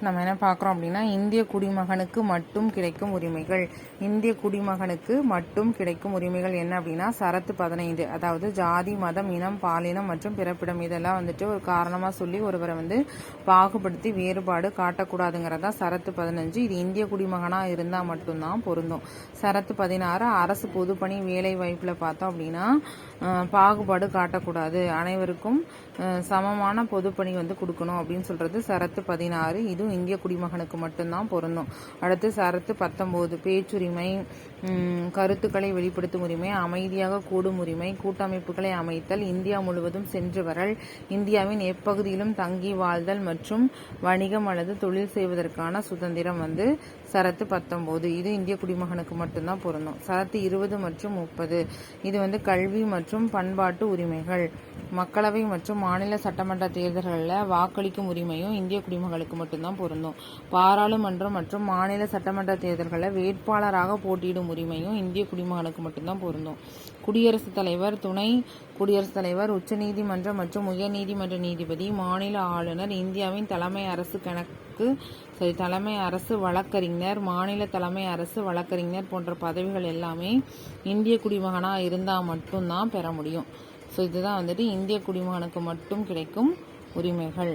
நம்ம என்ன பார்க்குறோம் அப்படின்னா, இந்திய குடிமகனுக்கு மட்டும் கிடைக்கும் உரிமைகள். இந்திய குடிமகனுக்கு மட்டும் கிடைக்கும் உரிமைகள் என்ன அப்படின்னா, சரத்து 15. அதாவது ஜாதி, மதம், இனம், பாலினம் மற்றும் பிறப்பிடம் இதெல்லாம் வந்துட்டு ஒரு காரணமாக சொல்லி ஒருவரை பாகுபடுத்தி வேறுபாடு காட்டக்கூடாதுங்கிறதா சரத்து 15. இது இந்திய குடிமகனாக இருந்தால் மட்டும்தான் பொருந்தும். சரத்து 16 அரசு பொதுப்பணி வேலை வாய்ப்பில் பார்த்தோம் அப்படின்னா பாகுபாடு காட்டக்கூடாது, அனைவருக்கும் சமமான பொதுப்பணி கொடுக்கணும் அப்படின்னு சொல்றது சரத்து 16. இதுவும் இந்திய குடிமகனுக்கு மட்டும்தான் பொருந்தும். அடுத்து சரத்து 19 பேச்சுரிமை, கருத்துக்களை வெளிப்படுத்தும் உரிமை, அமைதியாக கூடும் உரிமை, கூட்டமைப்புகளை அமைத்தல், இந்தியா முழுவதும் சென்று வரல், இந்தியாவின் எப்பகுதியிலும் தங்கி வாழ்தல் மற்றும் வணிகம் அல்லது தொழில் செய்வதற்கான சுதந்திரம் சரத்து 19. இது இந்திய குடிமகனுக்கு மட்டும்தான் பொருந்தும். சரத்து 20 மற்றும் 30 இது கல்வி மற்றும் பண்பாட்டு உரிமைகள். மக்களவை மற்றும் மாநில சட்டமன்ற தேர்தல்களில் வாக்களிக்கும் உரிமையும் இந்திய குடிமகனுக்கு மட்டும்தான் பொருந்தும். பாராளுமன்றம் மற்றும் மாநில சட்டமன்ற தேர்தல்களில் வேட்பாளராக போட்டியிடும் உரிமையும் இந்திய குடிமகனுக்கு மட்டும்தான் பொருந்தும். குடியரசுத் தலைவர், துணை குடியரசுத் தலைவர், உச்சநீதிமன்றம் மற்றும் உயர்நீதிமன்ற நீதிபதி, மாநில ஆளுநர், இந்தியாவின் தலைமை அரசு வழக்கறிஞர், மாநில தலைமை அரசு வழக்கறிஞர் போன்ற பதவிகள் எல்லாமே இந்திய குடிமகனாக இருந்தால் மட்டும்தான் பெற முடியும். ஸோ இதுதான் இந்திய குடிமகனுக்கு மட்டும் கிடைக்கும் உரிமைகள்.